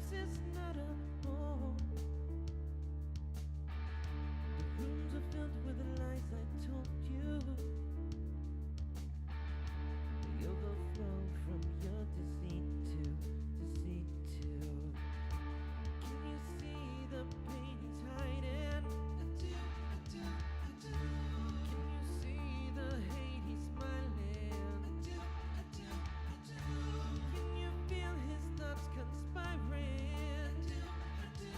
house is not a home. The rooms are filled with the lies I told you. The overflow from your deceit to Can you see the pain he's hiding? I do. Can you see the hate he's smiling? I do. Can you feel his thoughts conspiring? I do.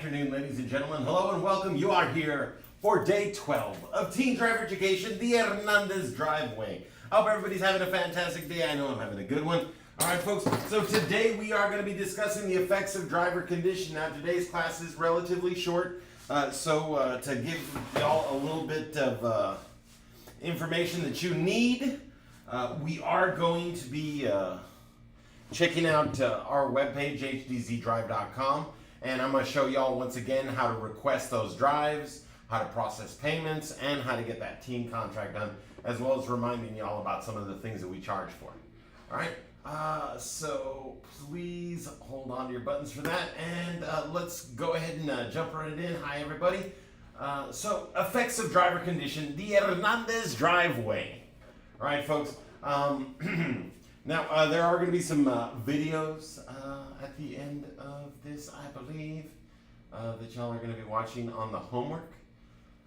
afternoon, ladies and gentlemen. Hello and welcome. You are here for day 12 of Teen Driver Education, the Hernandez Driveway. I hope everybody's having a fantastic day. I know I'm having a good one. All right, folks. So today we are going to be discussing the effects of driver condition. Now, today's class is relatively short, so to give y'all a little bit of information that you need, we are going to be checking out our webpage, hdzdrive.com, and I'm going to show y'all once again how to request those drives, how to process payments, and how to get that team contract done, as well as reminding y'all about some of the things that we charge for. All right, so please hold on to your buttons for that, and let's go ahead and jump right in. Hi, everybody. So, effects of driver condition, the Hernandez Driveway. All right, folks. Now, there are going to be some videos at the end of this, I believe, that y'all are going to be watching on the homework.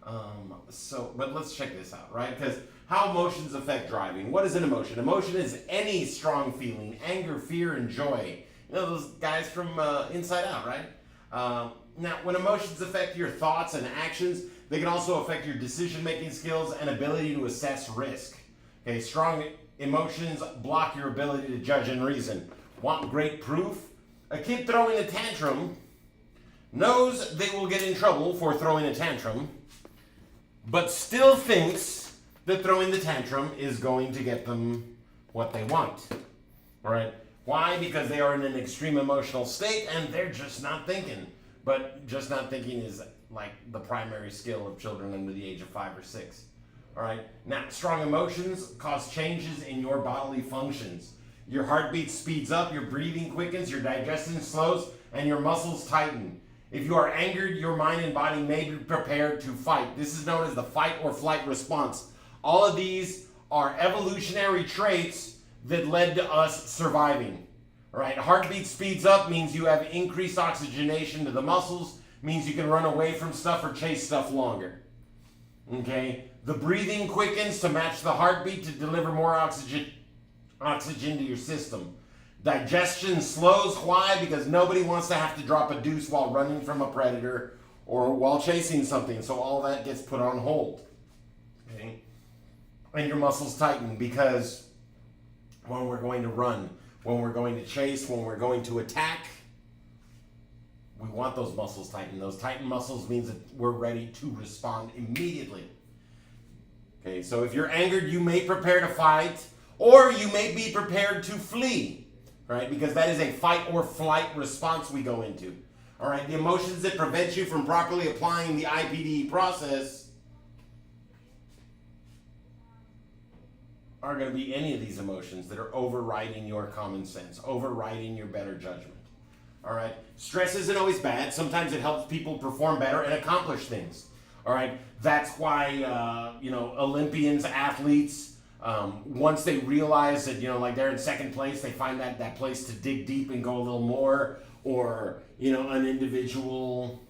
But let's check this out, right? Because how emotions affect driving. What is an emotion? Emotion is any strong feeling, anger, fear, and joy. You know, those guys from Inside Out, right? Now, when emotions affect your thoughts and actions, they can also affect your decision-making skills and ability to assess risk. Okay, strong emotions block your ability to judge and reason. Want great proof? A kid throwing a tantrum knows they will get in trouble for throwing a tantrum, but still thinks that throwing the tantrum is going to get them what they want. All right? Why? Because they are in an extreme emotional state and they're just not thinking. But just not thinking is like the primary skill of children under the age of 5 or 6. All right. Now, strong emotions cause changes in your bodily functions. Your heartbeat speeds up, your breathing quickens, your digestion slows, and your muscles tighten. If you are angered, your mind and body may be prepared to fight. This is known as the fight or flight response. All of these are evolutionary traits that led to us surviving. All right. Heartbeat speeds up means you have increased oxygenation to the muscles, means you can run away from stuff or chase stuff longer. Okay. The breathing quickens to match the heartbeat to deliver more oxygen to your system. Digestion slows. Why? Because nobody wants to have to drop a deuce while running from a predator or while chasing something. So all that gets put on hold. Okay? And your muscles tighten because when we're going to run, when we're going to chase, when we're going to attack, we want those muscles tightened. Those tightened muscles means that we're ready to respond immediately. Okay, so if you're angered, you may prepare to fight, or you may be prepared to flee, right? Because that is a fight or flight response we go into. All right, the emotions that prevent you from properly applying the IPD process are going to be any of these emotions that are overriding your common sense, overriding your better judgment. All right, stress isn't always bad. Sometimes it helps people perform better and accomplish things. All right, that's why, Olympians, athletes, once they realize that, like they're in second place, they find that place to dig deep and go a little more, or, an individual,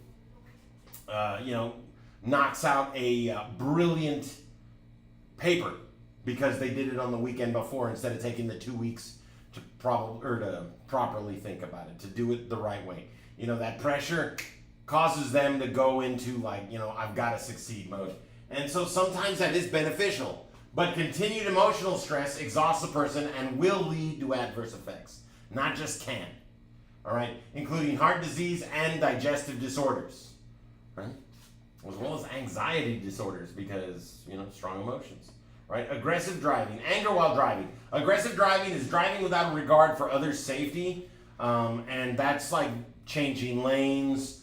knocks out a brilliant paper because they did it on the weekend before instead of taking the 2 weeks to properly think about it, to do it the right way. That pressure causes them to go into I've got to succeed mode. And so sometimes that is beneficial, but continued emotional stress exhausts a person and will lead to adverse effects, not just can, all right, including heart disease and digestive disorders, right, as well as anxiety disorders because, strong emotions, right? Aggressive driving, anger while driving. Aggressive driving is driving without regard for others' safety, and that's like changing lanes,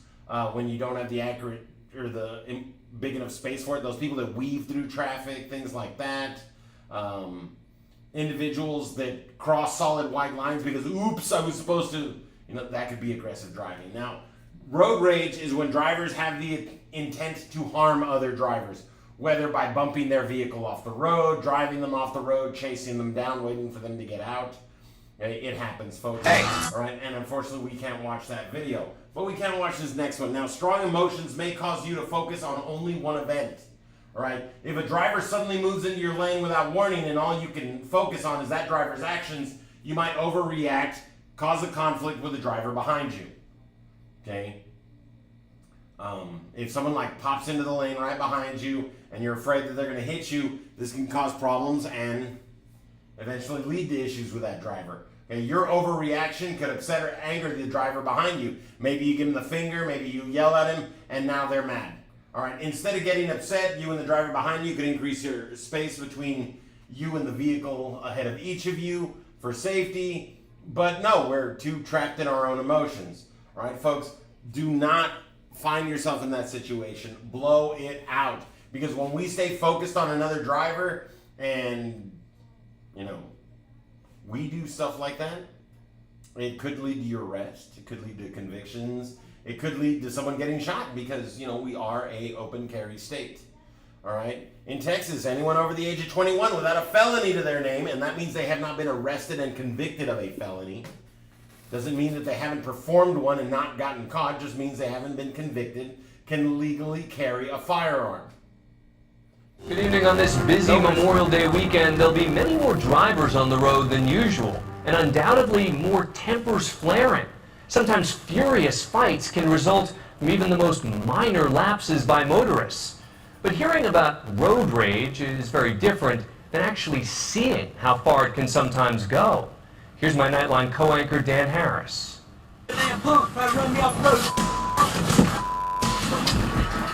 when you don't have the accurate or the big enough space for it. Those people that weave through traffic, things like that. Individuals that cross solid white lines because, oops, I was supposed to, that could be aggressive driving. Now, road rage is when drivers have the intent to harm other drivers, whether by bumping their vehicle off the road, driving them off the road, chasing them down, waiting for them to get out. It happens, folks. Hey. All right, and unfortunately, we can't watch that video. But we can watch this next one. Now, strong emotions may cause you to focus on only one event. All right? If a driver suddenly moves into your lane without warning and all you can focus on is that driver's actions, you might overreact, cause a conflict with the driver behind you. Okay? If someone like pops into the lane right behind you and you're afraid that they're going to hit you, this can cause problems and eventually lead to issues with that driver. Okay, your overreaction could upset or anger the driver behind you. Maybe you give them the finger, maybe you yell at him, and now they're mad. All right, instead of getting upset, you and the driver behind you could increase your space between you and the vehicle ahead of each of you for safety. But no, we're too trapped in our own emotions. All right, folks, do not find yourself in that situation. Blow it out. Because when we stay focused on another driver and, we do stuff like that, it could lead to your arrest. It could lead to convictions. It could lead to someone getting shot because, we are a open carry state. All right? In Texas, anyone over the age of 21 without a felony to their name, and that means they have not been arrested and convicted of a felony, doesn't mean that they haven't performed one and not gotten caught, just means they haven't been convicted, can legally carry a firearm. Good evening. On this busy Memorial Day weekend, there'll be many more drivers on the road than usual, and undoubtedly more tempers flaring. Sometimes furious fights can result from even the most minor lapses by motorists. But hearing about road rage is very different than actually seeing how far it can sometimes go. Here's my Nightline co-anchor Dan Harris.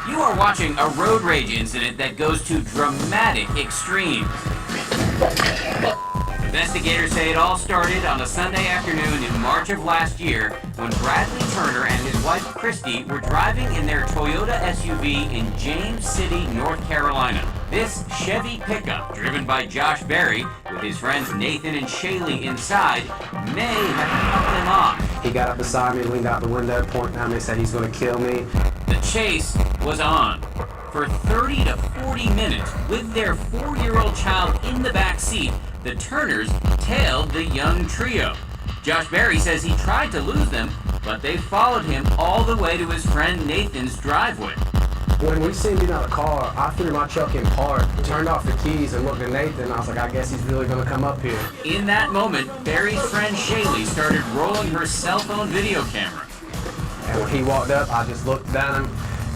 You are watching a road rage incident that goes to dramatic extremes. Investigators say it all started on a Sunday afternoon in March of last year when Bradley Turner and his wife Christy were driving in their Toyota SUV in James City, North Carolina. This Chevy pickup, driven by Josh Berry, with his friends Nathan and Shaylee inside, may have cut them off. He got up beside me, leaned out the window, pointing at me, said he's going to kill me. The chase was on. For 30 to 40 minutes, with their 4-year-old child in the back seat, the Turners tailed the young trio. Josh Berry says he tried to lose them, but they followed him all the way to his friend Nathan's driveway. When we seen me out of the car, I threw my truck in park, turned off the keys, and looked at Nathan. I was like, I guess he's really going to come up here. In that moment, Berry's friend Shaylee started rolling her cell phone video camera. And when he walked up, I just looked at him.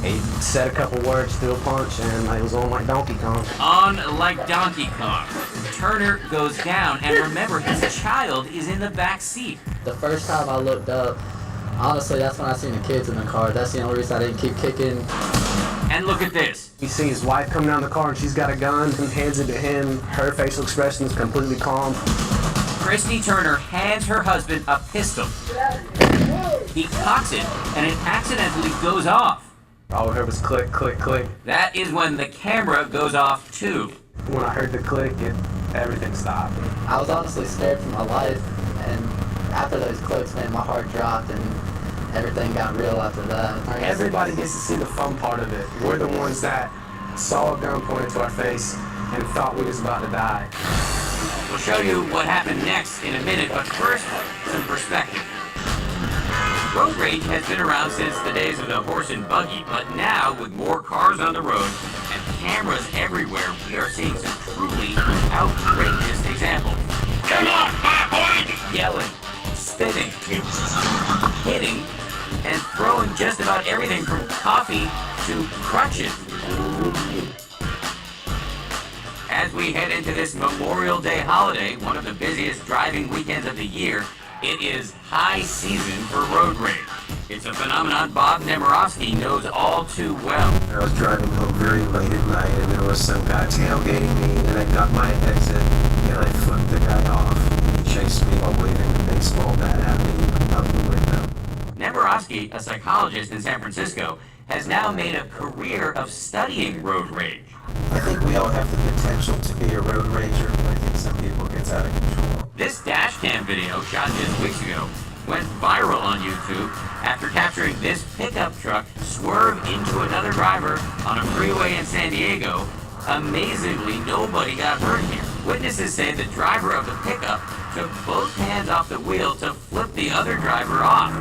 He said a couple words, threw a punch, and it was on like Donkey Kong. On like Donkey Kong. Turner goes down, and remember, his child is in the back seat. The first time I looked up, honestly, that's when I seen the kids in the car. That's the only reason I didn't keep kicking. And look at this. You see his wife come down the car, and she's got a gun. He hands it to him. Her facial expression is completely calm. Christy Turner hands her husband a pistol. He cocks it, and it accidentally goes off. All I heard was click, click, click. That is when the camera goes off too. When I heard the click, everything stopped. I was honestly scared for my life, and after those clicks, man, my heart dropped, and everything got real after that. Everybody gets to see the fun part of it. We're the ones that saw a gun pointed to our face and thought we was about to die. We'll show you what happened next in a minute, but first, some perspective. Road rage has been around since the days of the horse and buggy, but now, with more cars on the road and cameras everywhere, we are seeing some truly outrageous examples. Come on, yelling, spitting, hitting, and throwing just about everything from coffee to crutches. As we head into this Memorial Day holiday, one of the busiest driving weekends of the year, it is high season for road rage. It's a phenomenon Bob Nemirovsky knows all too well. I was driving home very late at night, and there was some guy tailgating me, and I got my exit, and I flipped the guy off. He chased me while waving a baseball bat at me out the window. Nemirovsky, a psychologist in San Francisco, has now made a career of studying road rage. I think we all have the potential to be a road rager, but I think some people get out of control. This dash cam video, shot just weeks ago, went viral on YouTube after capturing this pickup truck swerve into another driver on a freeway in San Diego. Amazingly, nobody got hurt here. Witnesses say the driver of the pickup took both hands off the wheel to flip the other driver off.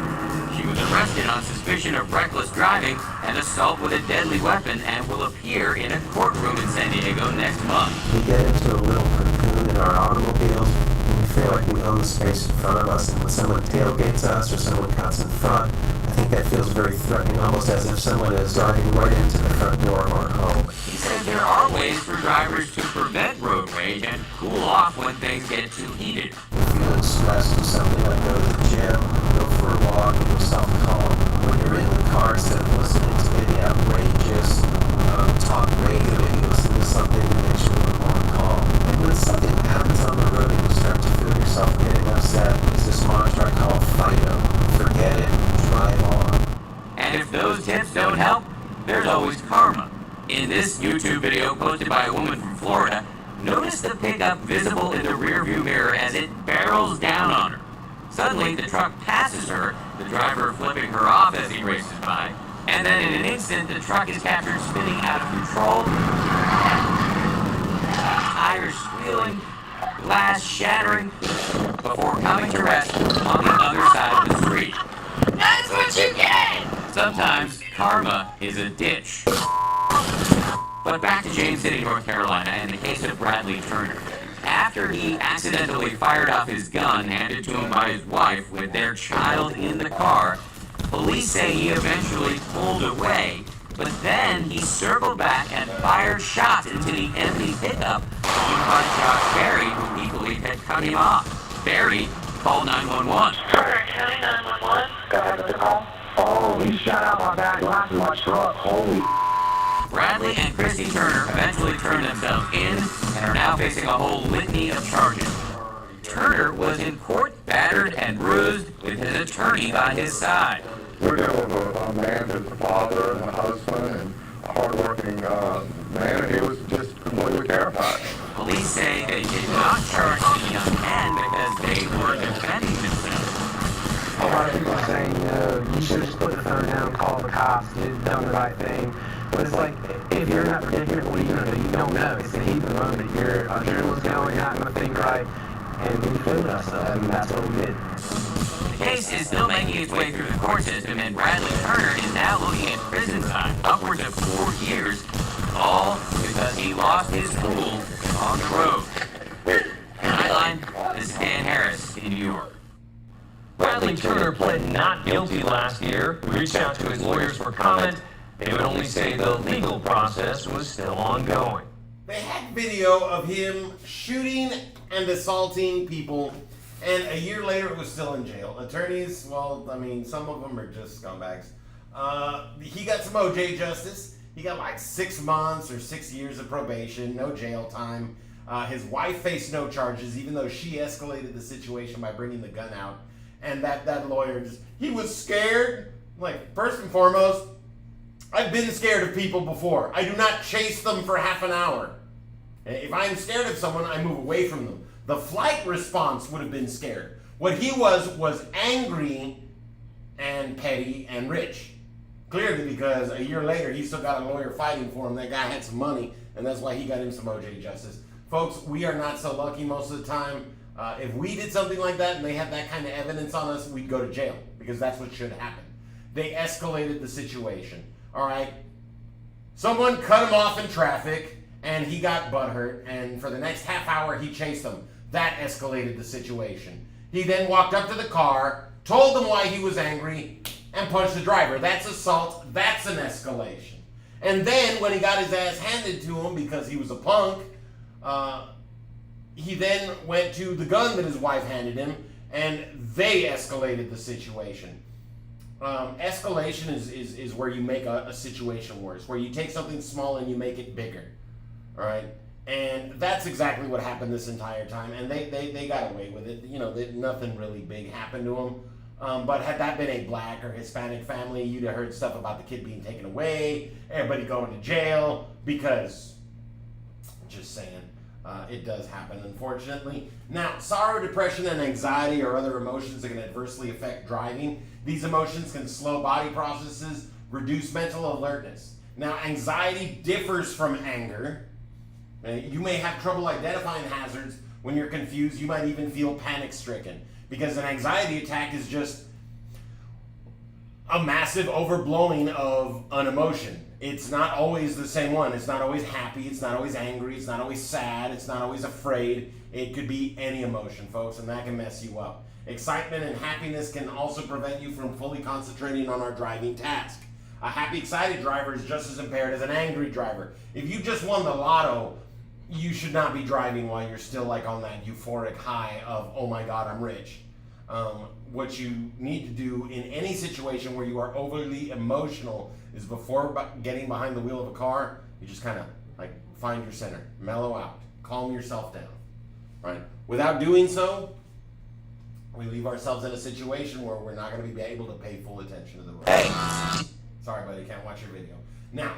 She was arrested on suspicion of reckless driving and assault with a deadly weapon and will appear in a courtroom in San Diego next month. We get into a little cocoon in our automobiles, and we feel like we own the space in front of us, and when someone tailgates us or someone cuts in front, I think that feels very threatening, almost as if someone is driving right into the front door of our home. He says there are ways for drivers to prevent road rage and cool off when things get too heated. If you feeling stressed or something, like go to the gym, go for a walk, give yourself calm. When you're in the car, instead of listening to any outrageous talk radio, maybe listen to something that makes you a little more calm. And when something happens on the road and you start to feel yourself getting upset, there's this mantra I call FIDO. Forget it, drive on. And if those tips don't help, there's always karma. In this YouTube video posted by a woman from Florida, notice the pickup visible in the rearview mirror as it barrels down on her. Suddenly, the truck passes her, the driver flipping her off as he races by, and then in an instant, the truck is captured spinning out of control, tires squealing, glass shattering, before coming to rest on the other side of the street. That's what you get! Sometimes, karma is a ditch. But back to James City, North Carolina, and the case of Bradley Turner. After he accidentally fired off his gun handed to him by his wife with their child in the car, police say he eventually pulled away, but then he circled back and fired shots into the empty pickup owned by Josh Berry, who he believed had cut him off. Berry called 911. Turner County 911. Go ahead with the call. Oh, he shot out my back glass of my truck. Holy. Bradley and Christy Turner eventually turned themselves in and are now facing a whole litany of charges. Turner was in court battered and bruised with his attorney by his side. We're dealing with a man who's a father and a husband and a hardworking man, and he was just completely terrified. Police say they did not charge the young man because they were defending themselves. A lot of people are saying, you should just put the phone down, call the cops, you've done the right thing. But it's like, if you're in that predicament, what are you going to do? You don't know. It's the heat of the moment. Your adrenaline's going, you're not going to think right, and we feel that stuff, and that's what we did. The case is still making its way through the court system, and Bradley Turner is now looking at prison time, upwards of 4 years, all because he lost his cool on the road. Nightline, this is Dan Harris in New York. Bradley Turner pled not guilty last year. We reached out to his lawyers for comment. They would only say the legal process was still ongoing. They had video of him shooting and assaulting people, and a year later it was still in jail. Attorneys, well, I mean, some of them are just scumbags. He got some OJ justice. He got like 6 months or 6 years of probation, no jail time. His wife faced no charges, even though she escalated the situation by bringing the gun out. And that lawyer he was scared. Like, first and foremost, I've been scared of people before. I do not chase them for half an hour. If I'm scared of someone, I move away from them. The flight response would have been scared. What he was angry and petty and rich. Clearly, because a year later, he still got a lawyer fighting for him. That guy had some money, and that's why he got him some OJ justice. Folks, we are not so lucky most of the time. If we did something like that and they had that kind of evidence on us, we'd go to jail, because that's what should happen. They escalated the situation. All right, someone cut him off in traffic, and he got butthurt, and for the next half hour, he chased them. That escalated the situation. He then walked up to the car, told them why he was angry, and punched the driver. That's assault. That's an escalation. And then, when he got his ass handed to him because he was a punk, he then went to the gun that his wife handed him, and they escalated the situation. Escalation is where you make a situation worse, where you take something small and you make it bigger, all right? And that's exactly what happened this entire time, and they got away with it. You know, nothing really big happened to them. But had that been a black or Hispanic family, you'd have heard stuff about the kid being taken away, everybody going to jail, because, just saying, it does happen, unfortunately. Now, sorrow, depression, and anxiety are other emotions that can adversely affect driving. These emotions can slow body processes, reduce mental alertness. Now, anxiety differs from anger. You may have trouble identifying hazards when you're confused. You might even feel panic-stricken, because an anxiety attack is just a massive overblowing of an emotion. It's not always the same one. It's not always happy. It's not always angry. It's not always sad. It's not always afraid. It could be any emotion, folks, and that can mess you up. Excitement and happiness can also prevent you from fully concentrating on our driving task. A happy, excited driver is just as impaired as an angry driver. If you just won the lotto, you should not be driving while you're still like on that euphoric high of, oh my God, I'm rich. What you need to do in any situation where you are overly emotional is before getting behind the wheel of a car, you just kind of like find your center, mellow out, calm yourself down, right? Without doing so, we leave ourselves in a situation where we're not going to be able to pay full attention to the road. Sorry, buddy, can't watch your video. Now,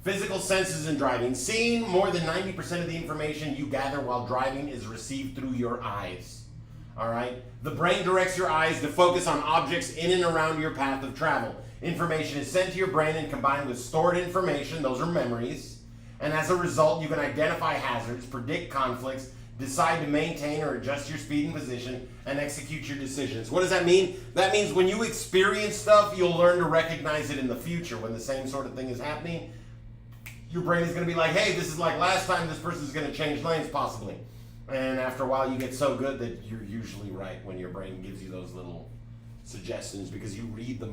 physical senses in driving. Seeing, more than 90% of the information you gather while driving is received through your eyes. All right? The brain directs your eyes to focus on objects in and around your path of travel. Information is sent to your brain and combined with stored information, those are memories, and as a result, you can identify hazards, predict conflicts, decide to maintain or adjust your speed and position, and execute your decisions. What does that mean? That means when you experience stuff, you'll learn to recognize it in the future. When the same sort of thing is happening, your brain is going to be like, hey, this is like last time, this person's going to change lanes possibly. And after a while, you get so good that you're usually right when your brain gives you those little suggestions because you read the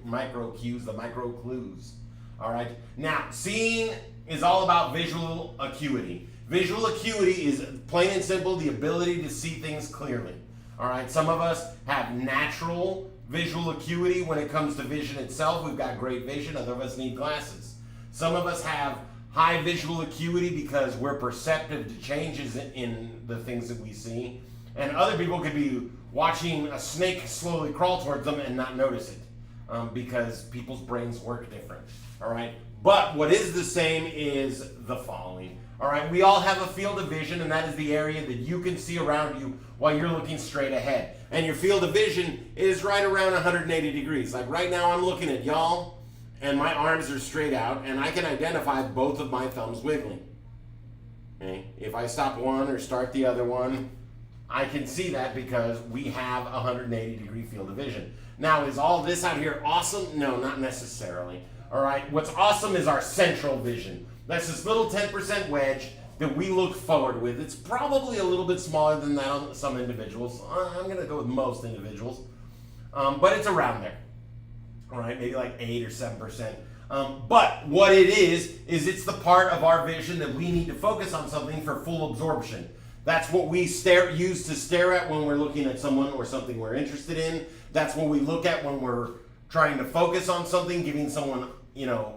micro cues, the micro clues. All right? Now, seeing is all about visual acuity. Visual acuity is plain and simple the ability to see things clearly. All right? Some of us have natural visual acuity when it comes to vision itself. We've got great vision. Other of us need glasses. Some of us have high visual acuity because we're perceptive to changes in the things that we see. And other people could be watching a snake slowly crawl towards them and not notice it because people's brains work different. All right? But what is the same is the following. All right? We all have a field of vision, and that is the area that you can see around you while you're looking straight ahead. And your field of vision is right around 180 degrees. Like right now, I'm looking at y'all, and my arms are straight out, and I can identify both of my thumbs wiggling. Okay? If I stop one or start the other one, I can see that because we have a 180 degree field of vision. Now, is all this out here awesome? No, not necessarily. All right, what's awesome is our central vision. That's this little 10% wedge that we look forward with. It's probably a little bit smaller than that on some individuals. I'm going to go with most individuals, but it's around there. All right, maybe like 8 or 7%. But what it is it's the part of our vision that we need to focus on something for full absorption. That's what we use to stare at when we're looking at someone or something we're interested in. That's what we look at when we're trying to focus on something, giving someone,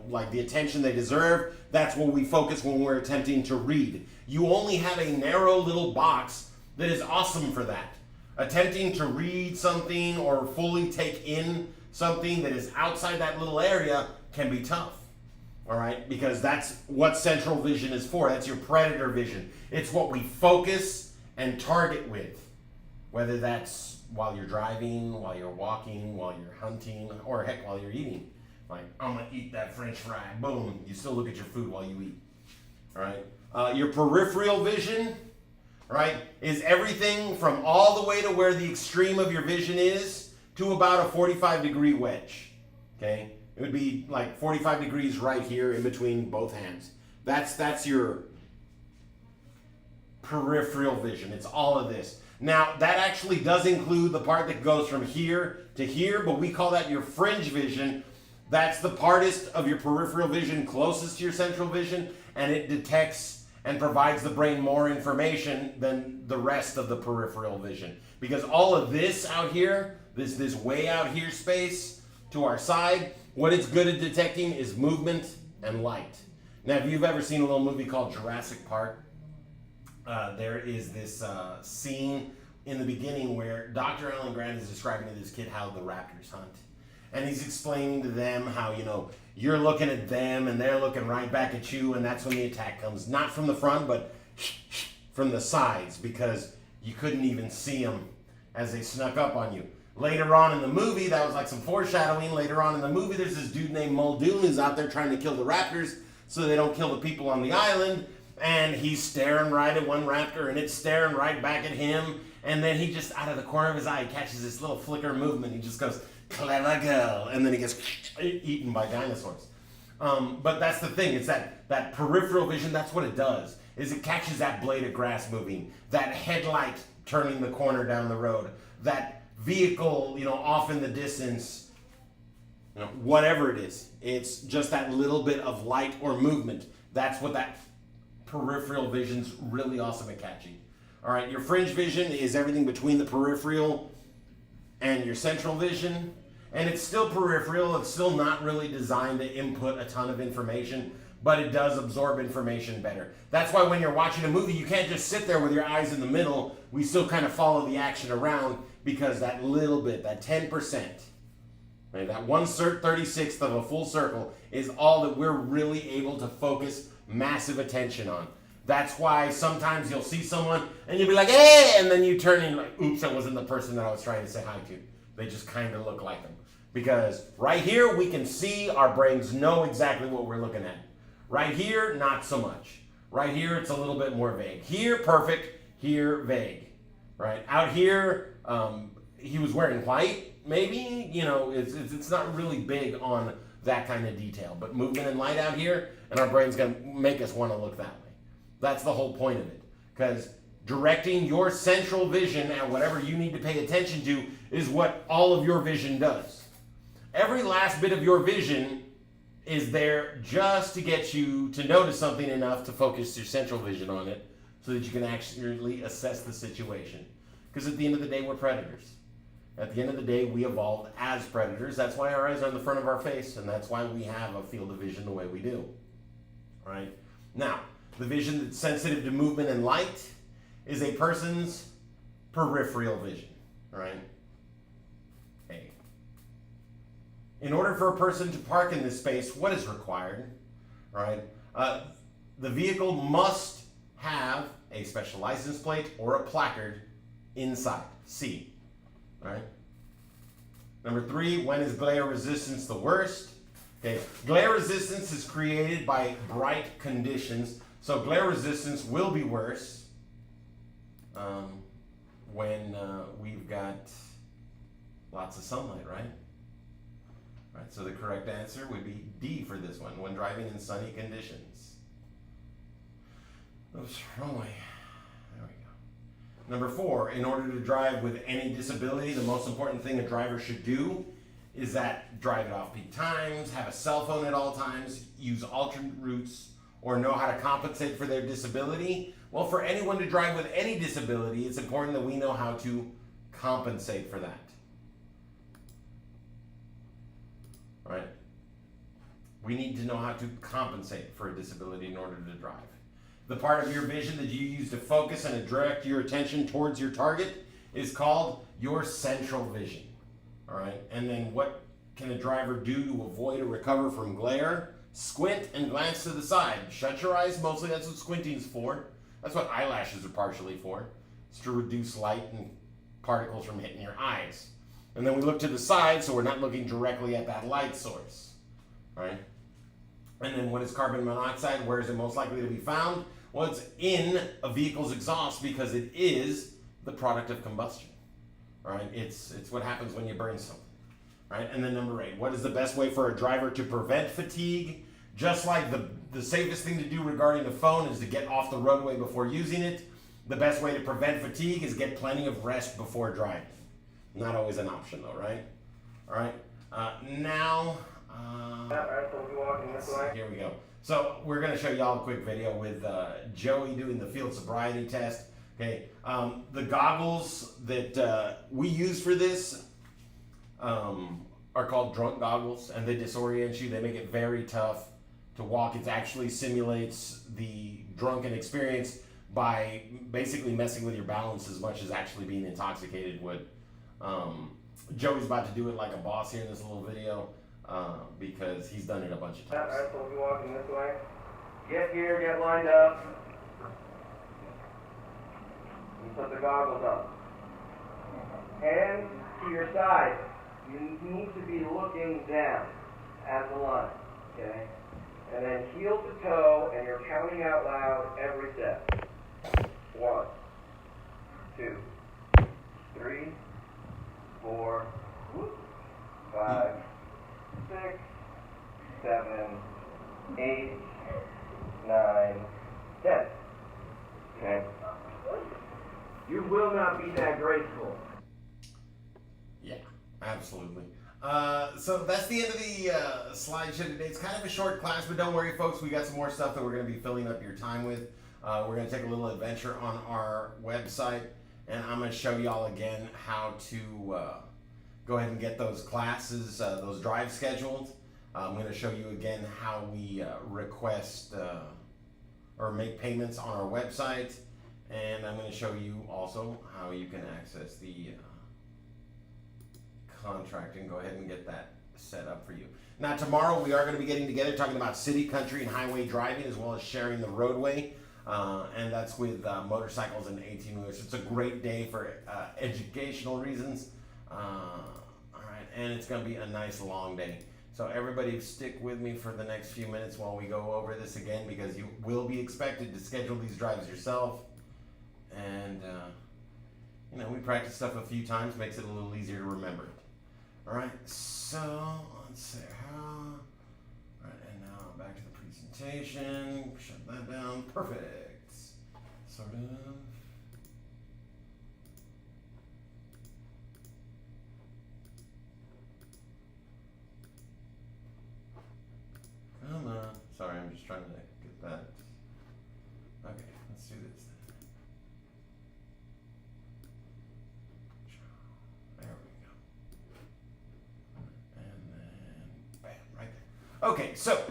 like the attention they deserve. That's what we focus when we're attempting to read. You only have a narrow little box that is awesome for that. Attempting to read something or fully take in something that is outside that little area can be tough. All right, because that's what central vision is for. That's your predator vision. It's what we focus and target with, whether that's while you're driving, while you're walking, while you're hunting, or heck, while you're eating. Like, I'm gonna eat that French fry. Boom, you still look at your food while you eat. All right, your peripheral vision, right, is everything from all the way to where the extreme of your vision is to about a 45 degree wedge. Okay. It would be like 45 degrees right here in between both hands. That's your peripheral vision. It's all of this. Now, that actually does include the part that goes from here to here, but we call that your fringe vision. That's the partest of your peripheral vision closest to your central vision, and it detects and provides the brain more information than the rest of the peripheral vision. Because all of this out here, this way out here space to our side, what it's good at detecting is movement and light. Now, if you've ever seen a little movie called Jurassic Park, there is this scene in the beginning where Dr. Alan Grant is describing to this kid how the raptors hunt. And he's explaining to them how, you're looking at them and they're looking right back at you, and that's when the attack comes. Not from the front, but from the sides, because you couldn't even see them as they snuck up on you. Later on in the movie, that was like some foreshadowing. Later on in the movie, there's this dude named Muldoon who's out there trying to kill the raptors so they don't kill the people on the island. And he's staring right at one raptor, and it's staring right back at him. And then he just, out of the corner of his eye, catches this little flicker movement. He just goes, "Clever girl." And then he gets eaten by dinosaurs. But that's the thing. It's that peripheral vision. That's what it does. Is it catches that blade of grass moving, that headlight turning the corner down the road, that vehicle, off in the distance, whatever it is. It's just that little bit of light or movement. That's what that peripheral vision's really awesome at catching. All right, your fringe vision is everything between the peripheral and your central vision. And it's still peripheral. It's still not really designed to input a ton of information, but it does absorb information better. That's why when you're watching a movie, you can't just sit there with your eyes in the middle. We still kind of follow the action around because that little bit, that 10%, right, that 1/36th of a full circle is all that we're really able to focus massive attention on. That's why sometimes you'll see someone and you'll be like, hey, and then you turn and you're like, oops, that wasn't the person that I was trying to say hi to. They just kind of look like them. Because right here, we can see, our brains know exactly what we're looking at. Right here, not so much. Right here, it's a little bit more vague. Here, perfect. Here, vague. Right? Out here, he was wearing white, maybe. It's not really big on that kind of detail. But movement and light out here, and our brain's going to make us want to look that way. That's the whole point of it. Because directing your central vision at whatever you need to pay attention to is what all of your vision does. Every last bit of your vision is there just to get you to notice something enough to focus your central vision on it so that you can actually assess the situation. Because at the end of the day, we're predators. At the end of the day, we evolved as predators. That's why our eyes are in the front of our face, and that's why we have a field of vision the way we do. Right? Now, the vision that's sensitive to movement and light is a person's peripheral vision. Right? In order for a person to park in this space, what is required? Right? The vehicle must have a special license plate or a placard inside. C. Right? Number 3, when is glare resistance the worst? Okay, glare resistance is created by bright conditions. So glare resistance will be worse when we've got lots of sunlight, right? Right, so the correct answer would be D for this one, when driving in sunny conditions. Oops, wrong way. There we go. Number 4, in order to drive with any disability, the most important thing a driver should do is that drive at off-peak times, have a cell phone at all times, use alternate routes, or know how to compensate for their disability. Well, for anyone to drive with any disability, it's important that we know how to compensate for that. Right? We need to know how to compensate for a disability in order to drive. The part of your vision that you use to focus and direct your attention towards your target is called your central vision. All right? And then what can a driver do to avoid or recover from glare? Squint and glance to the side. Shut your eyes, mostly that's what squinting's for. That's what eyelashes are partially for. It's to reduce light and particles from hitting your eyes. And then we look to the side so we're not looking directly at that light source, right? And then what is carbon monoxide? Where is it most likely to be found? Well, it's in a vehicle's exhaust because it is the product of combustion, right? It's what happens when you burn something, right? And then number 8, what is the best way for a driver to prevent fatigue? Just like the safest thing to do regarding the phone is to get off the roadway before using it, the best way to prevent fatigue is get plenty of rest before driving. Not always an option though, right? All right, now, here we go. So we're gonna show y'all a quick video with Joey doing the field sobriety test. Okay, the goggles that we use for this are called drunk goggles, and they disorient you. They make it very tough to walk. It actually simulates the drunken experience by basically messing with your balance as much as actually being intoxicated would. Joey's about to do it like a boss here in this little video because he's done it a bunch of times. Alright, so we'll be walking this way. Get here, get lined up. And put the goggles up. Hands to your side. You need to be looking down at the line, okay? And then heel to toe, and you're counting out loud every step. 1, 2, 3, 4, 5, 6, 7, 8, 9, 10. Okay? You will not be that graceful. Yeah, absolutely. So that's the end of the slideshow today. It's kind of a short class, but don't worry, folks. We got some more stuff that we're going to be filling up your time with. We're going to take a little adventure on our website, and I'm going to show y'all again how to go ahead and get those classes, those drives scheduled. I'm going to show you again how we request or make payments on our website, and I'm going to show you also how you can access the contract and go ahead and get that set up for you. Now tomorrow we are going to be getting together talking about city, country, and highway driving, as well as sharing the roadway, and that's with motorcycles and 18-wheelers. It's a great day for educational reasons. All right, and it's going to be a nice long day. So everybody stick with me for the next few minutes while we go over this again, because you will be expected to schedule these drives yourself. And, you know, we practice stuff a few times, makes it a little easier to remember it. All right, so let's see how. All right, and now back to the presentation. Shut that down. Perfect. Sort of. Come on. Sorry, I'm just trying to get that. Okay, let's do this then. There we go. And then, bam, right there. Okay, so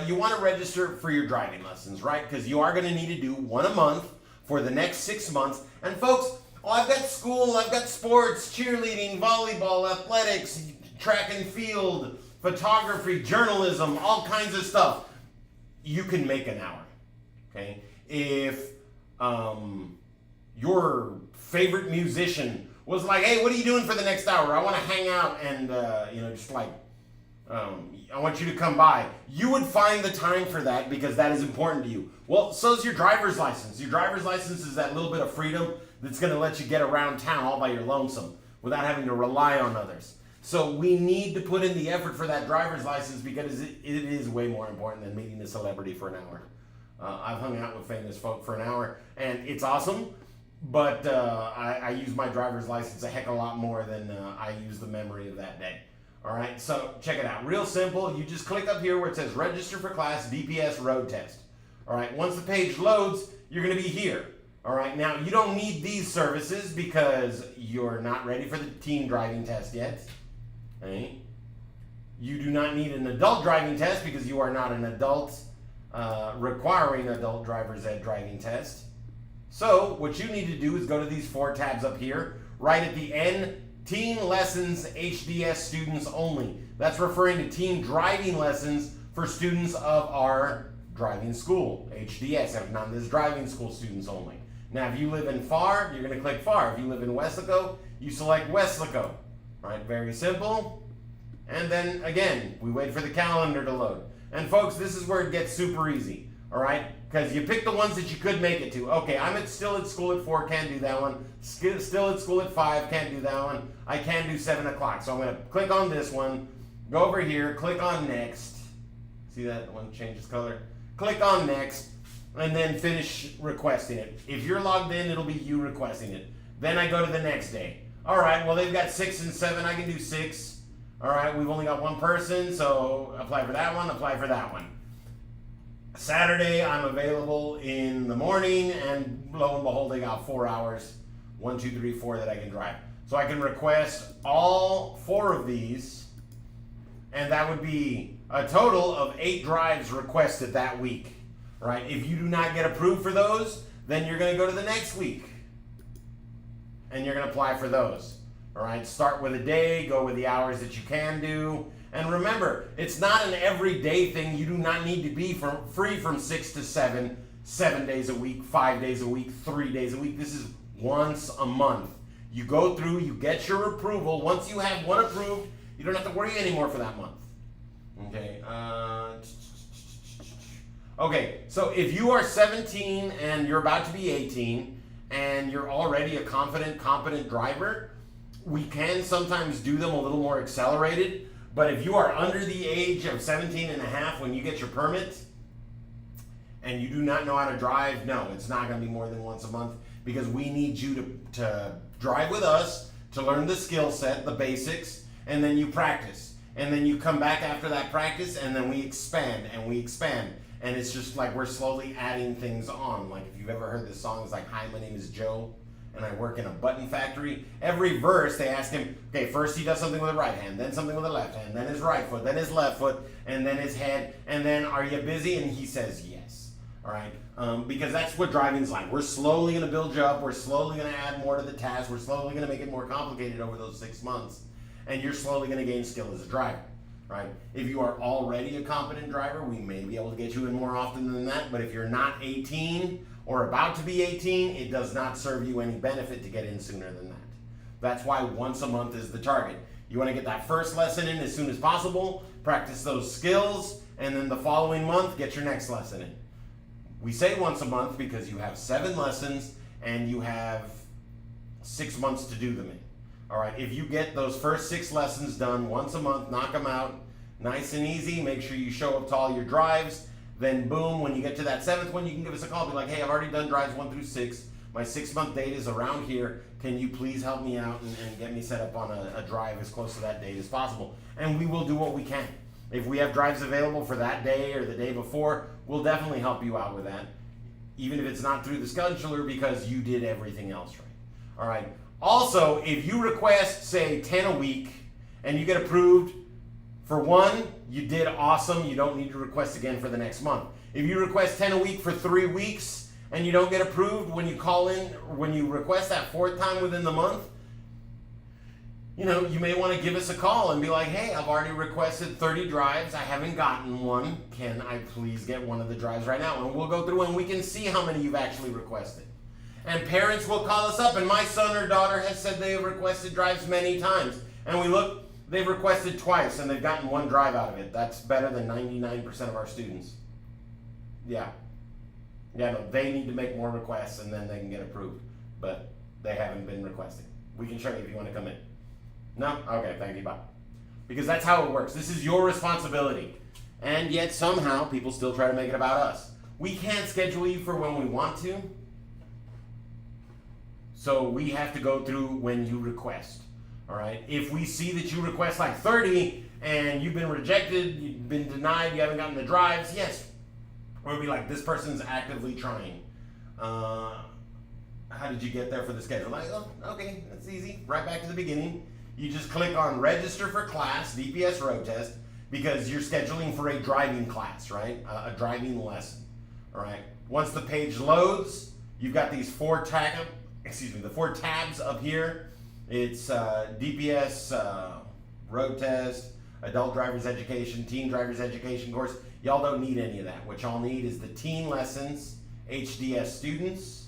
you want to register for your driving lessons, right? Because you are going to need to do one a month for the next 6 months. And folks, I've got school, I've got sports, cheerleading, volleyball, athletics, track and field, photography, journalism, all kinds of stuff. You can make an hour, okay? If your favorite musician was like, hey, what are you doing for the next hour? I want to hang out and, you know, just like, I want you to come by. You would find the time for that because that is important to you. Well, so is your driver's license. Your driver's license is that little bit of freedom that's going to let you get around town all by your lonesome without having to rely on others. So we need to put in the effort for that driver's license because it is way more important than meeting a celebrity for an hour. I've hung out with famous folk for an hour, and it's awesome, but I use my driver's license a heck of a lot more than I use the memory of that day. All right, so check it out. Real simple. You just click up here where it says Register for Class DPS Road Test. All right, once the page loads, you're going to be here. All right, now you don't need these services because you're not ready for the teen driving test yet. Okay? You do not need an adult driving test because you are not an adult requiring adult driver's ed driving test. So what you need to do is go to these 4 tabs up here. Right at the end, Teen Lessons HDS Students Only. That's referring to teen driving lessons for students of our driving school, HDS, if not this driving school students only. Now, if you live in FAR, you're going to click FAR. If you live in Weslaco, you select Weslaco. Right, very simple. And then again, we wait for the calendar to load. And folks, this is where it gets super easy. All right, because you pick the ones that you could make it to. Okay, I'm still at school at 4, can't do that one. Still at school at 5, can't do that one. I can do 7 o'clock. So I'm going to click on this one, go over here, click on next. See that one changes color? Click on next, and then finish requesting it. If you're logged in, it'll be you requesting it. Then I go to the next day. All right, well, they've got 6 and 7. I can do 6. All right, we've only got one person, so apply for that one, apply for that one. Saturday, I'm available in the morning, and lo and behold, they got 4 hours, 1, 2, 3, 4 that I can drive. So I can request all 4 of these, and that would be a total of 8 drives requested that week. Right? If you do not get approved for those, then you're going to go to the next week, and you're going to apply for those. All right? Start with a day, go with the hours that you can do. And remember, it's not an everyday thing. You do not need to be free from 6 to 7, 7 days a week, 5 days a week, 3 days a week. This is once a month. You go through, you get your approval. Once you have one approved, you don't have to worry anymore for that month. Okay. Okay, so if you are 17 and you're about to be 18 and you're already a confident, competent driver, we can sometimes do them a little more accelerated. But if you are under the age of 17 and a half when you get your permit, and you do not know how to drive, no, it's not going to be more than once a month, because we need you to drive with us, to learn the skill set, the basics, and then you practice. And then you come back after that practice, and then we expand, and we expand. And it's just like we're slowly adding things on. Like if you've ever heard this song, it's like, "Hi, my name is Joe, and I work in a button factory." Every verse, they ask him, okay, first he does something with the right hand, then something with the left hand, then his right foot, then his left foot, and then his head, and then, "Are you busy?" And he says yes. All right? Because that's what driving's like. We're slowly going to build you up. We're slowly going to add more to the task. We're slowly going to make it more complicated over those 6 months. And you're slowly going to gain skill as a driver. Right? If you are already a competent driver, we may be able to get you in more often than that. But if you're not 18 or about to be 18, it does not serve you any benefit to get in sooner than that. That's why once a month is the target. You want to get that first lesson in as soon as possible, practice those skills, and then the following month, get your next lesson in. We say once a month because you have 7 lessons and you have 6 months to do them in. All right, if you get those first 6 lessons done once a month, knock them out nice and easy, make sure you show up to all your drives, then boom, when you get to that 7th one, you can give us a call, be like, "Hey, I've already done drives 1 through 6. My 6-month date is around here. Can you please help me out and get me set up on a drive as close to that date as possible?" And we will do what we can. If we have drives available for that day or the day before, we'll definitely help you out with that, even if it's not through the scheduler, because you did everything else right. All right. Also, if you request, say, 10 a week, and you get approved for 1, you did awesome. You don't need to request again for the next month. If you request 10 a week for 3 weeks, and you don't get approved when you call in, or when you request that 4th time within the month, you may want to give us a call and be like, "Hey, I've already requested 30 drives. I haven't gotten one. Can I please get one of the drives right now?" And we'll go through and we can see how many you've actually requested. And parents will call us up, and my son or daughter has said they have requested drives many times. And we look, they've requested twice, and they've gotten 1 drive out of it. That's better than 99% of our students. Yeah, no, they need to make more requests, and then they can get approved. But they haven't been requesting. We can show you if you want to come in. No? Okay, thank you, bye. Because that's how it works. This is your responsibility. And yet somehow people still try to make it about us. We can't schedule you for when we want to. So we have to go through when you request. All right? If we see that you request like 30 and you've been rejected, you've been denied, you haven't gotten the drives, yes. We'll be like, "This person's actively trying. How did you get there for the schedule?" Like, "Oh, okay, that's easy. Right back to the beginning. You just click on register for class, DPS road test, because you're scheduling for a driving class, right? A driving lesson. All right? Once the page loads, you've got these 4 tabs up here. It's DPS, road test, adult driver's education, teen driver's education course. Y'all don't need any of that. What y'all need is the teen lessons, HDS students,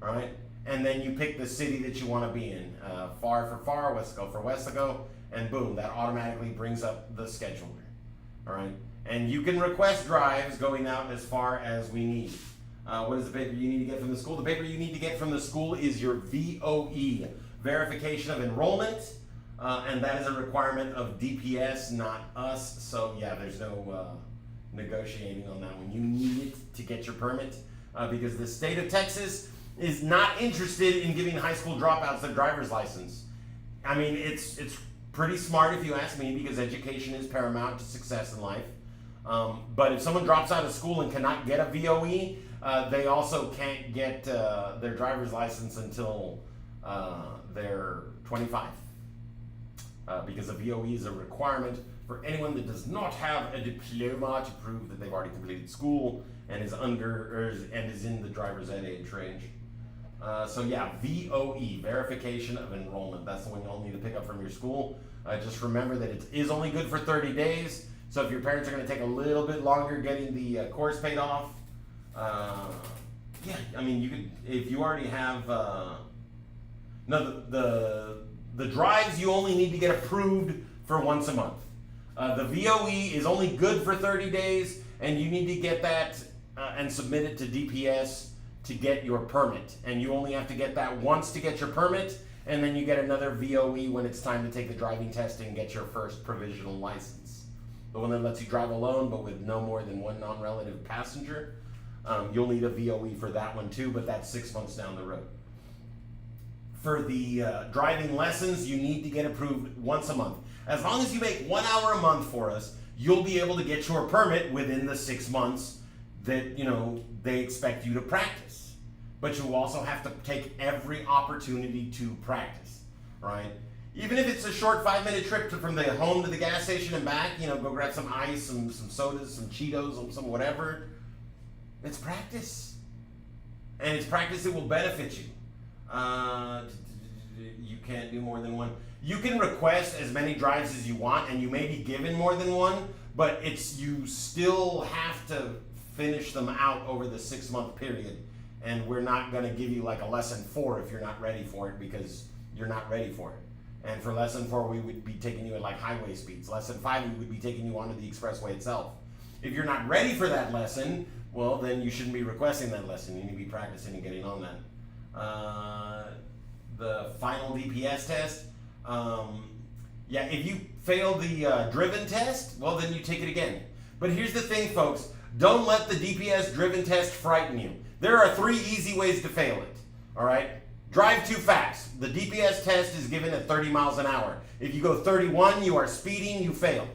all right? And then you pick the city that you want to be in. FAR for FAR, Wesco for Wesco, and boom, that automatically brings up the scheduler, all right? And you can request drives going out as far as we need. What is the paper you need to get from the school? The paper you need to get from the school is your VOE, Verification of Enrollment, and that is a requirement of DPS, not us. So yeah, there's no negotiating on that one. You need it to get your permit because the state of Texas is not interested in giving high school dropouts their driver's license. I mean, it's pretty smart if you ask me, because education is paramount to success in life. But if someone drops out of school and cannot get a VOE, they also can't get their driver's license until they're 25. Because a VOE is a requirement for anyone that does not have a diploma to prove that they've already completed school and is in the driver's ed age range. So yeah, VOE, Verification of Enrollment. That's the one you'll need to pick up from your school. Just remember that it is only good for 30 days. So if your parents are going to take a little bit longer getting the course paid off, yeah, I mean, you could, if you already have, the drives you only need to get approved for once a month. The VOE is only good for 30 days, and you need to get that and submit it to DPS to get your permit. And you only have to get that once to get your permit, and then you get another VOE when it's time to take the driving test and get your first provisional license. The one that lets you drive alone, but with no more than 1 non-relative passenger. You'll need a VOE for that one too, but that's 6 months down the road. For the driving lessons, you need to get approved once a month. As long as you make 1 hour a month for us, you'll be able to get your permit within the 6 months that, you know, they expect you to practice. But you also have to take every opportunity to practice, right? Even if it's a short 5-minute trip from the home to the gas station and back, you know, go grab some ice, some sodas, some Cheetos, some whatever. It's practice. And it's practice that will benefit you. You can't do more than one. You can request as many drives as you want, and you may be given more than one, but you still have to finish them out over the 6-month period. And we're not going to give you like a lesson 4 if you're not ready for it, because you're not ready for it. And for lesson 4, we would be taking you at like highway speeds. Lesson 5, we would be taking you onto the expressway itself. If you're not ready for that lesson, well, then you shouldn't be requesting that lesson. You need to be practicing and getting on that. The final DPS test, yeah, if you fail the driven test, well, then you take it again. But here's the thing, folks. Don't let the DPS driven test frighten you. There are 3 easy ways to fail it, all right? Drive too fast. The DPS test is given at 30 miles an hour. If you go 31, you are speeding, you fail.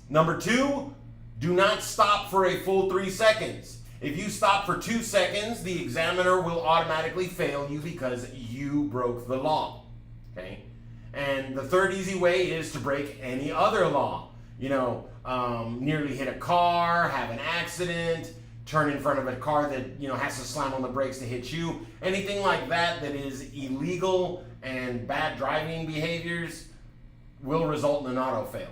Number 2, do not stop for a full 3 seconds. If you stop for 2 seconds, the examiner will automatically fail you because you broke the law, okay? And the 3rd easy way is to break any other law. You know, nearly hit a car, have an accident, turn in front of a car that, you know, has to slam on the brakes to hit you. Anything like that that is illegal and bad driving behaviors will result in an auto fail.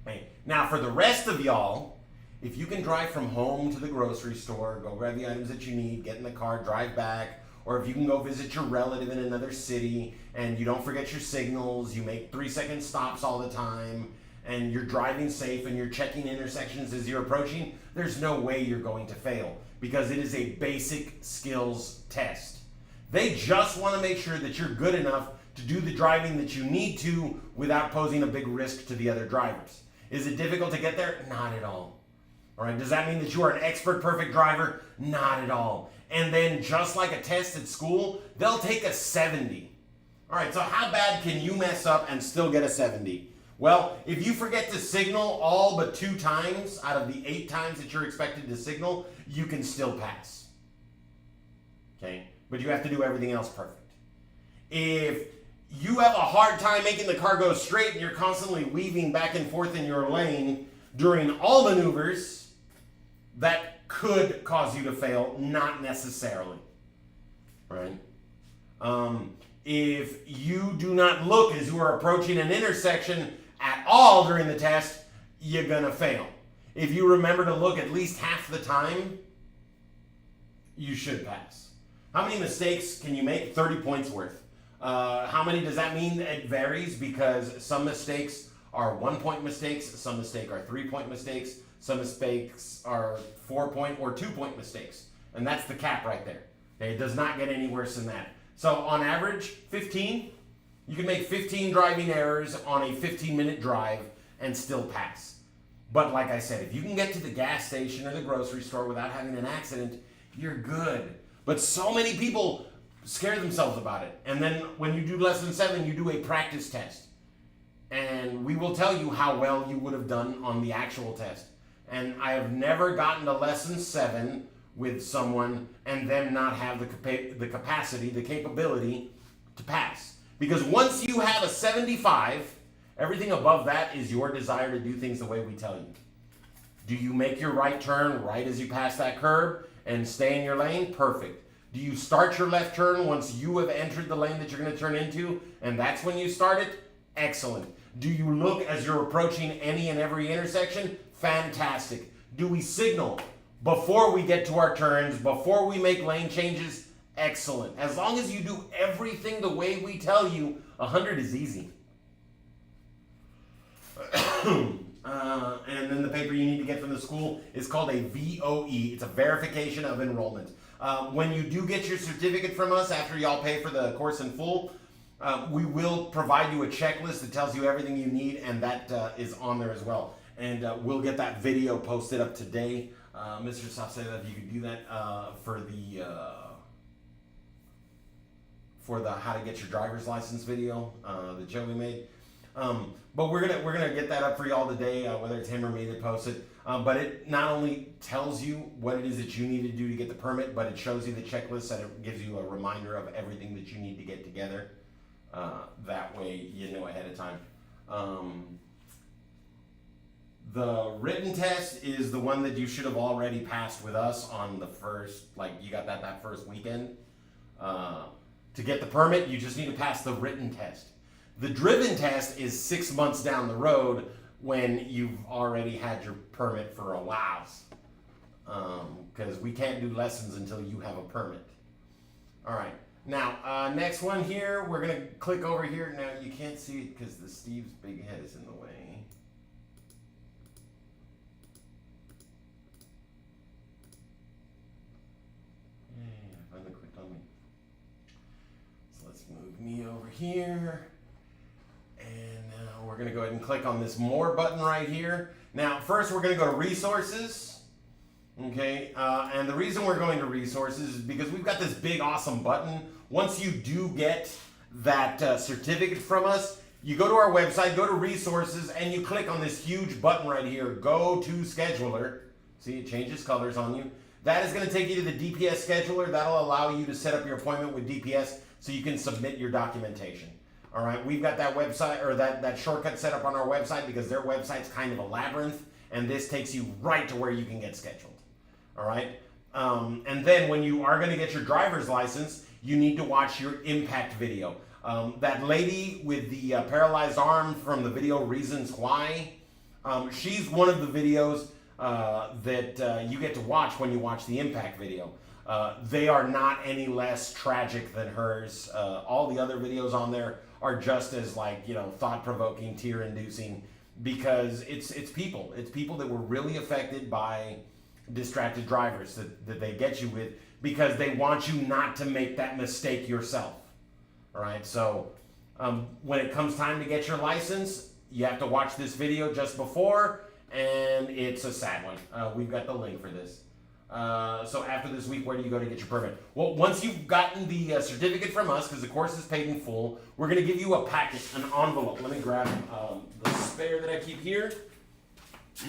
Okay. Now, for the rest of y'all, if you can drive from home to the grocery store, go grab the items that you need, get in the car, drive back, or if you can go visit your relative in another city and you don't forget your signals, you make 3-second stops all the time, and you're driving safe and you're checking intersections as you're approaching, there's no way you're going to fail, because it is a basic skills test. They just want to make sure that you're good enough to do the driving that you need to without posing a big risk to the other drivers. Is it difficult to get there? Not at all. All right, does that mean that you are an expert, perfect driver? Not at all. And then just like a test at school, they'll take a 70. All right, so how bad can you mess up and still get a 70? Well, if you forget to signal all but 2 times out of the 8 times that you're expected to signal, you can still pass. Okay? But you have to do everything else perfect. If you have a hard time making the car go straight and you're constantly weaving back and forth in your lane during all maneuvers, that could cause you to fail, not necessarily. Right? If you do not look as you are approaching an intersection at all during the test, you're gonna fail. If you remember to look at least half the time, you should pass. How many mistakes can you make? 30 points worth. How many does that mean? It varies, because some mistakes are 1-point mistakes, some mistakes are 3-point mistakes, some mistakes are 4-point or 2-point mistakes. And that's the cap right there. Okay? It does not get any worse than that. So on average, 15. You can make 15 driving errors on a 15-minute drive and still pass. But like I said, if you can get to the gas station or the grocery store without having an accident, you're good. But so many people scare themselves about it. And then when you do lesson 7, you do a practice test. And we will tell you how well you would have done on the actual test. And I have never gotten to lesson 7 with someone and them not have the capacity, the capability to pass. Because once you have a 75, everything above that is your desire to do things the way we tell you. Do you make your right turn right as you pass that curb and stay in your lane? Perfect. Do you start your left turn once you have entered the lane that you're going to turn into, and that's when you start it? Excellent. Do you look as you're approaching any and every intersection? Fantastic. Do we signal before we get to our turns, before we make lane changes? Excellent. As long as you do everything the way we tell you, 100 is easy. And then the paper you need to get from the school is called a VOE. It's a verification of enrollment. When you do get your certificate from us after y'all pay for the course in full, we will provide you a checklist that tells you everything you need, and that is on there as well. And we'll get that video posted up today Mr. Safseda, if you could do that for the how to get your driver's license video that Joey made. But we're gonna get that up for y'all today, whether it's him or me that posts it. But it not only tells you what it is that you need to do to get the permit, but it shows you the checklist and it gives you a reminder of everything that you need to get together. That way you know ahead of time. The written test is the one that you should have already passed with us on the first, like you got that first weekend. To get the permit, you just need to pass the written test. The driven test is 6 months down the road when you've already had your permit for a while. Because we can't do lessons until you have a permit. All right. Now, next one here, we're going to click over here. Now, you can't see it because the Steve's big head is in the way. Finally clicked on me. So let's move me over here. And now we're going to go ahead and click on this More button right here. Now, first we're going to go to Resources. Okay, and the reason we're going to Resources is because we've got this big awesome button. Once you do get that certificate from us, you go to our website, go to Resources, and you click on this huge button right here, Go to Scheduler. See, it changes colors on you. That is going to take you to the DPS scheduler. That'll allow you to set up your appointment with DPS so you can submit your documentation. All right, we've got that website or that shortcut set up on our website because their website's kind of a labyrinth, and this takes you right to where you can get scheduled. All right, and then when you are going to get your driver's license, you need to watch your impact video. That lady with the paralyzed arm from the video Reasons Why, she's one of the videos that you get to watch when you watch the impact video. They are not any less tragic than hers. All the other videos on there are just as thought-provoking, tear-inducing, because it's people. It's people that were really affected by distracted drivers that they get you with because they want you not to make that mistake yourself. All right, so when it comes time to get your license, you have to watch this video just before, and it's a sad one. We've got the link for this. So after this week, where do you go to get your permit? Well, once you've gotten the certificate from us, because the course is paid in full, we're going to give you a packet, an envelope. Let me grab the spare that I keep here,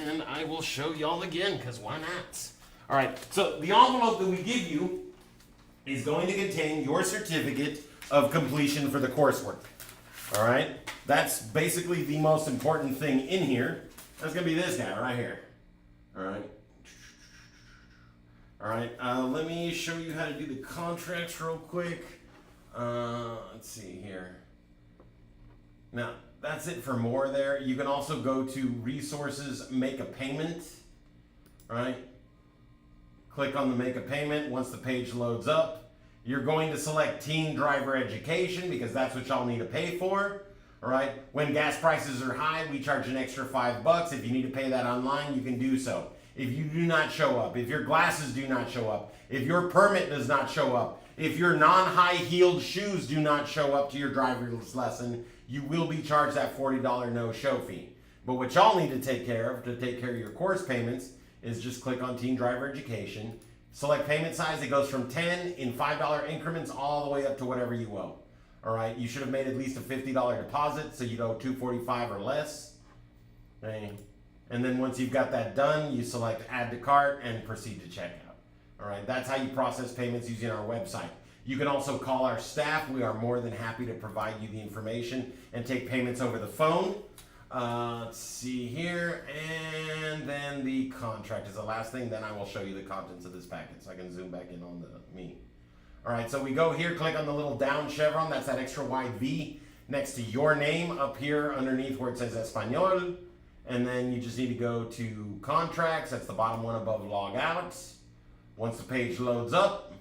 and I will show y'all again, because why not? All right, so the envelope that we give you is going to contain your certificate of completion for the coursework. All right, that's basically the most important thing in here. That's going to be this guy right here. All right. All right, let me show you how to do the contracts real quick. Let's see here. Now, that's it for more there. You can also go to Resources, Make a Payment. All right. Click on the Make a Payment. Once the page loads up, you're going to select Teen Driver Education because that's what y'all need to pay for. All right. When gas prices are high, we charge an extra $5. If you need to pay that online, you can do so. If you do not show up, if your glasses do not show up, if your permit does not show up, if your non-high-heeled shoes do not show up to your driver's lesson, you will be charged that $40 no-show fee. But what y'all need to take care of your course payments is just click on Teen Driver Education, select payment size. It goes from 10 in $5 increments all the way up to whatever you owe. All right, you should have made at least a $50 deposit, so you owe $245 or less. Okay. And then once you've got that done, you select Add to Cart and proceed to checkout. All right, that's how you process payments using our website. You can also call our staff. We are more than happy to provide you the information and take payments over the phone. Let's see here, and then the contract is the last thing. Then I will show you the contents of this packet, so I can zoom back in on me. All right, so we go here, click on the little down chevron. That's that extra wide V next to your name up here underneath where it says Espanol. And then you just need to go to Contracts. That's the bottom one above Log Out. Once the page loads up,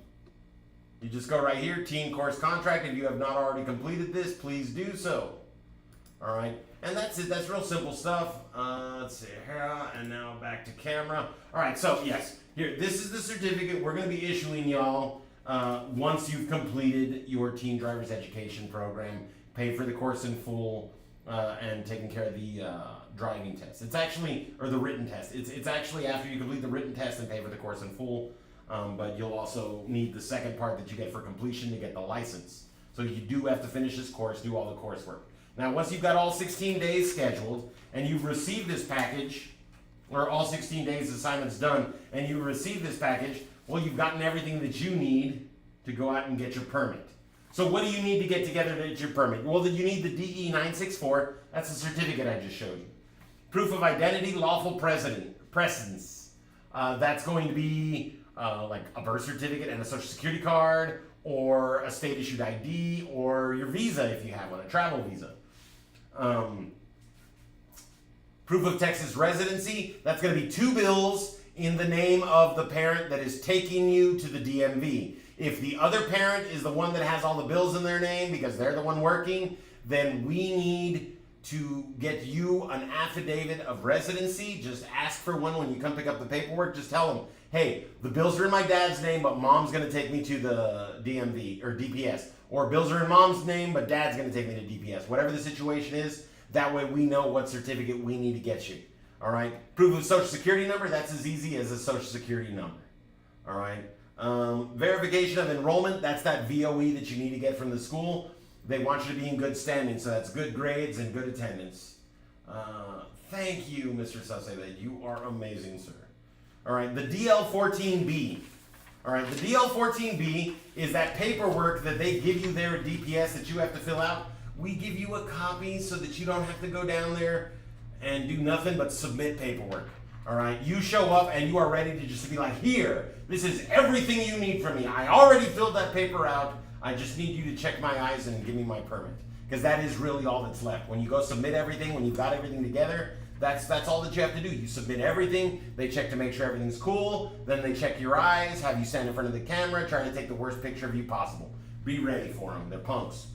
you just go right here, Teen Course Contract. If you have not already completed this, please do so. All right, and that's it. That's real simple stuff. Let's see here, and now back to camera. All right, so yes, here, this is the certificate we're going to be issuing y'all once you've completed your Teen Driver's Education program, paid for the course in full, and taking care of the driving test. It's actually, or the written test. It's actually after you complete the written test and pay for the course in full. But you'll also need the second part that you get for completion to get the license. So you do have to finish this course, do all the coursework. Now, once you've got all 16 days scheduled and you've received this package, or all 16 days assignments done, and you receive this package, well, you've gotten everything that you need to go out and get your permit. So what do you need to get together to get your permit? Well, then you need the DE 964. That's the certificate I just showed you. Proof of identity, lawful presence. That's going to be like a birth certificate and a social security card, or a state issued ID, or your visa if you have one, a travel visa. Proof of Texas residency, that's going to be 2 bills in the name of the parent that is taking you to the DMV. If the other parent is the one that has all the bills in their name because they're the one working, then we need to get you an affidavit of residency. Just ask for one when you come pick up the paperwork. Just tell them, hey, the bills are in my dad's name, but mom's going to take me to the DMV or DPS. Or bills are in mom's name, but dad's going to take me to DPS. Whatever the situation is, that way we know what certificate we need to get you. All right? Proof of social security number, that's as easy as a social security number. All right? Verification of enrollment, that's that VOE that you need to get from the school. They want you to be in good standing, so that's good grades and good attendance. Thank you, Mr. Sasebe. You are amazing, sir. All right, the DL14B. All right, the DL14B is that paperwork that they give you there at DPS that you have to fill out. We give you a copy so that you don't have to go down there and do nothing but submit paperwork. All right, you show up and you are ready to just be like, here, this is everything you need from me. I already filled that paper out. I just need you to check my eyes and give me my permit. Because that is really all that's left. When you go submit everything, when you've got everything together, that's all that you have to do. You submit everything, they check to make sure everything's cool, then they check your eyes, have you stand in front of the camera, try to take the worst picture of you possible. Be ready for them, they're punks.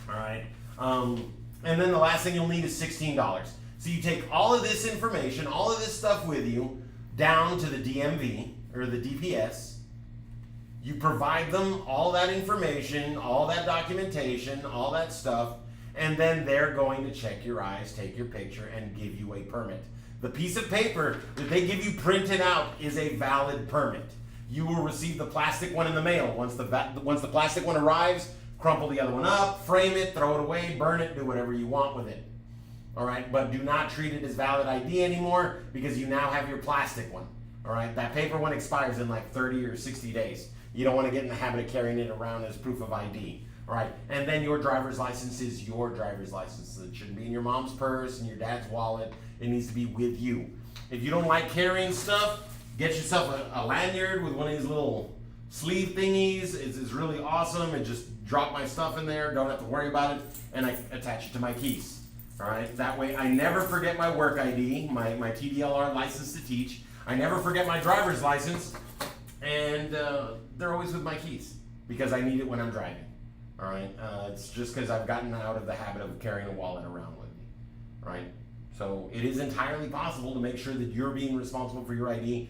Alright, and then the last thing you'll need is $16. So you take all of this information, all of this stuff with you, down to the DMV, or the DPS. You provide them all that information, all that documentation, all that stuff, and then they're going to check your eyes, take your picture, and give you a permit. The piece of paper that they give you printed out is a valid permit. You will receive the plastic one in the mail. Once the plastic one arrives, crumple the other one up, frame it, throw it away, burn it, do whatever you want with it. All right, but do not treat it as valid ID anymore because you now have your plastic one. All right, that paper one expires in like 30 or 60 days. You don't want to get in the habit of carrying it around as proof of ID. All right, and then your driver's license is your driver's license. It shouldn't be in your mom's purse and your dad's wallet. It needs to be with you. If you don't like carrying stuff, get yourself a lanyard with one of these little sleeve thingies. It's really awesome. And just drop my stuff in there. Don't have to worry about it. And I attach it to my keys. All right, that way I never forget my work ID, my TDLR license to teach. I never forget my driver's license. And they're always with my keys because I need it when I'm driving. All right, it's just because I've gotten out of the habit of carrying a wallet around with me. Right, so it is entirely possible to make sure that you're being responsible for your ID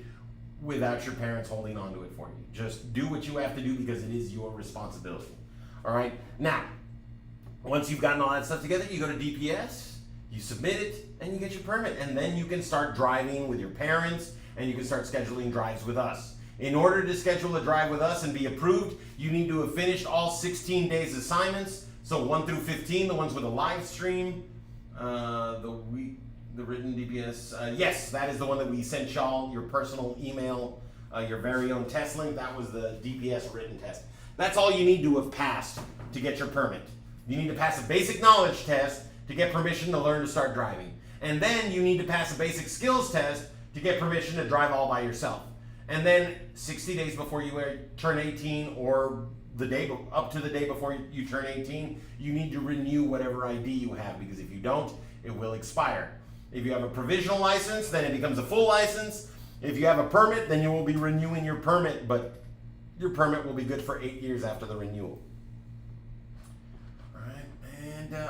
without your parents holding on to it for you. Just do what you have to do because it is your responsibility. All right, now once you've gotten all that stuff together, you go to DPS, you submit it, and you get your permit, and then you can start driving with your parents, and you can start scheduling drives with us. In order to schedule a drive with us and be approved, you need to have finished all 16 days assignments. So 1 through 15, the ones with a live stream, the written DPS. Yes, that is the one that we sent y'all, your personal email, your very own test link. That was the DPS written test. That's all you need to have passed to get your permit. You need to pass a basic knowledge test to get permission to learn to start driving. And then you need to pass a basic skills test to get permission to drive all by yourself. And then 60 days before you turn 18 or the day up to the day before you turn 18, you need to renew whatever ID you have because if you don't, it will expire. If you have a provisional license, then it becomes a full license. If you have a permit, then you will be renewing your permit, but your permit will be good for 8 years after the renewal.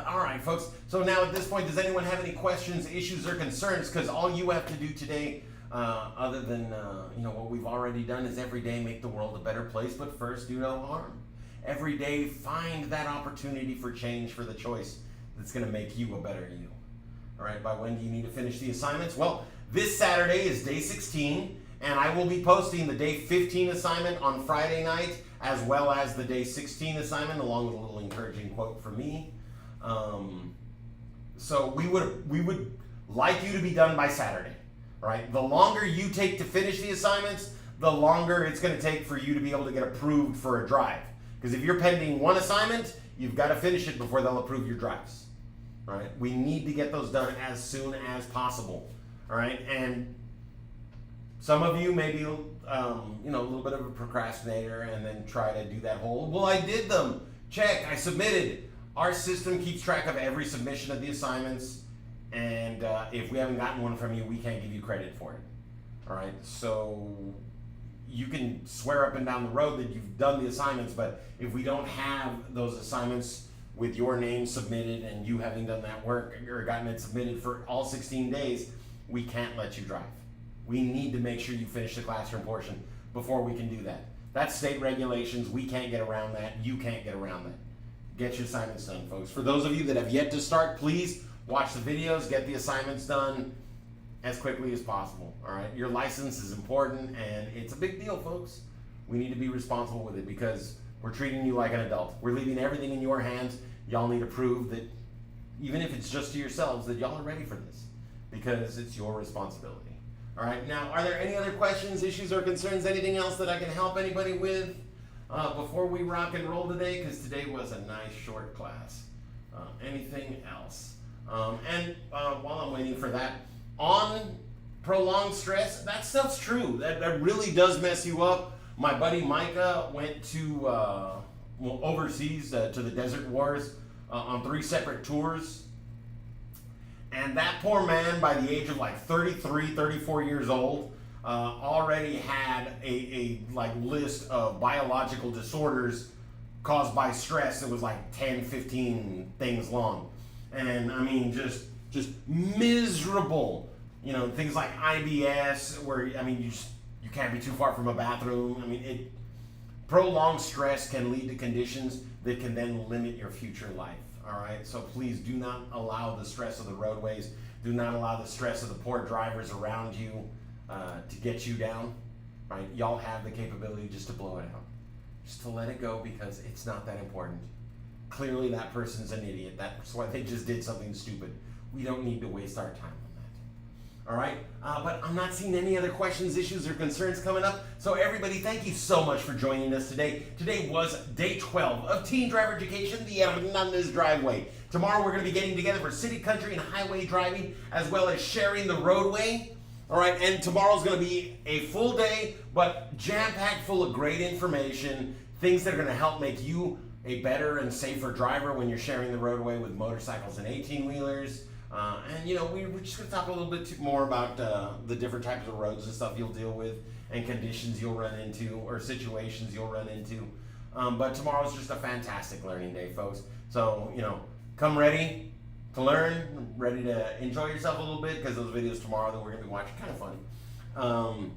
All right, folks. So now at this point, does anyone have any questions, issues, or concerns? Because all you have to do today, other than what we've already done, is every day make the world a better place. But first, do no harm. every day find that opportunity for change, for the choice that's going to make you a better you. All right, by when do you need to finish the assignments? Well, this Saturday is day 16, and I will be posting the day 15 assignment on Friday night, as well as the day 16 assignment, along with a little encouraging quote from me. So we would like you to be done by Saturday. All right, the longer you take to finish the assignments, the longer it's going to take for you to be able to get approved for a drive. Because if you're pending one assignment, you've got to finish it before they'll approve your drives. All right, we need to get those done as soon as possible. All right, and some of you may be, a little bit of a procrastinator and then try to do that whole, well, I did them, check, I submitted. Our system keeps track of every submission of the assignments, and if we haven't gotten one from you, we can't give you credit for it. All right, so you can swear up and down the road that you've done the assignments, but if we don't have those assignments with your name submitted and you having done that work or gotten it submitted for all 16 days, we can't let you drive. We need to make sure you finish the classroom portion before we can do that. That's state regulations. We can't get around that. You can't get around that. Get your assignments done, folks. For those of you that have yet to start, please watch the videos, get the assignments done as quickly as possible. All right, your license is important, and it's a big deal, folks. We need to be responsible with it because we're treating you like an adult. We're leaving everything in your hands. Y'all need to prove that, even if it's just to yourselves, that y'all are ready for this because it's your responsibility. All right, now, are there any other questions, issues, or concerns, anything else that I can help anybody with before we rock and roll today? Because today was a nice short class. Anything else? And while I'm waiting for that, on prolonged stress, that stuff's true. That really does mess you up. My buddy Micah went to overseas to the Desert Wars on 3 separate tours. And that poor man, by the age of like 33, 34 years old, already had a list of biological disorders caused by stress that was like 10, 15 things long. And I mean, just miserable. You know, things like IBS, where, I mean, you can't be too far from a bathroom. I mean, prolonged stress can lead to conditions that can then limit your future life. All right, so please do not allow the stress of the roadways, do not allow the stress of the poor drivers around you to get you down. Right, y'all have the capability just to blow it out, just to let it go because it's not that important. Clearly, that person's an idiot. That's why they just did something stupid. We don't need to waste our time on that. All right, but I'm not seeing any other questions, issues, or concerns coming up. So everybody, thank you so much for joining us today. Today was day 12 of Teen Driver Education, the Hernandez Driveway. Tomorrow we're going to be getting together for city, country, and highway driving, as well as sharing the roadway. All right, and tomorrow's going to be a full day, but jam-packed full of great information, things that are going to help make you a better and safer driver when you're sharing the roadway with motorcycles and 18-wheelers. And, you know, we're just going to talk a little bit more about the different types of roads and stuff you'll deal with and conditions you'll run into or situations you'll run into. But tomorrow's just a fantastic learning day, folks. So, you know, come ready to learn, ready to enjoy yourself a little bit because those videos tomorrow that we're going to be watching are kind of fun.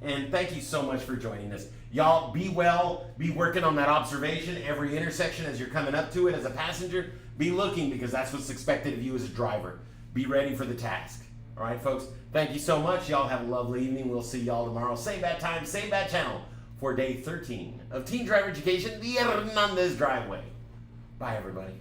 And thank you so much for joining us. Y'all, be well, be working on that observation every intersection as you're coming up to it as a passenger. Be looking because that's what's expected of you as a driver. Be ready for the task. All right, folks, thank you so much. Y'all have a lovely evening. We'll see y'all tomorrow. Same bad time, same bad channel for day 13 of Teen Driver Education, the Hernandez Driveway. Bye, everybody.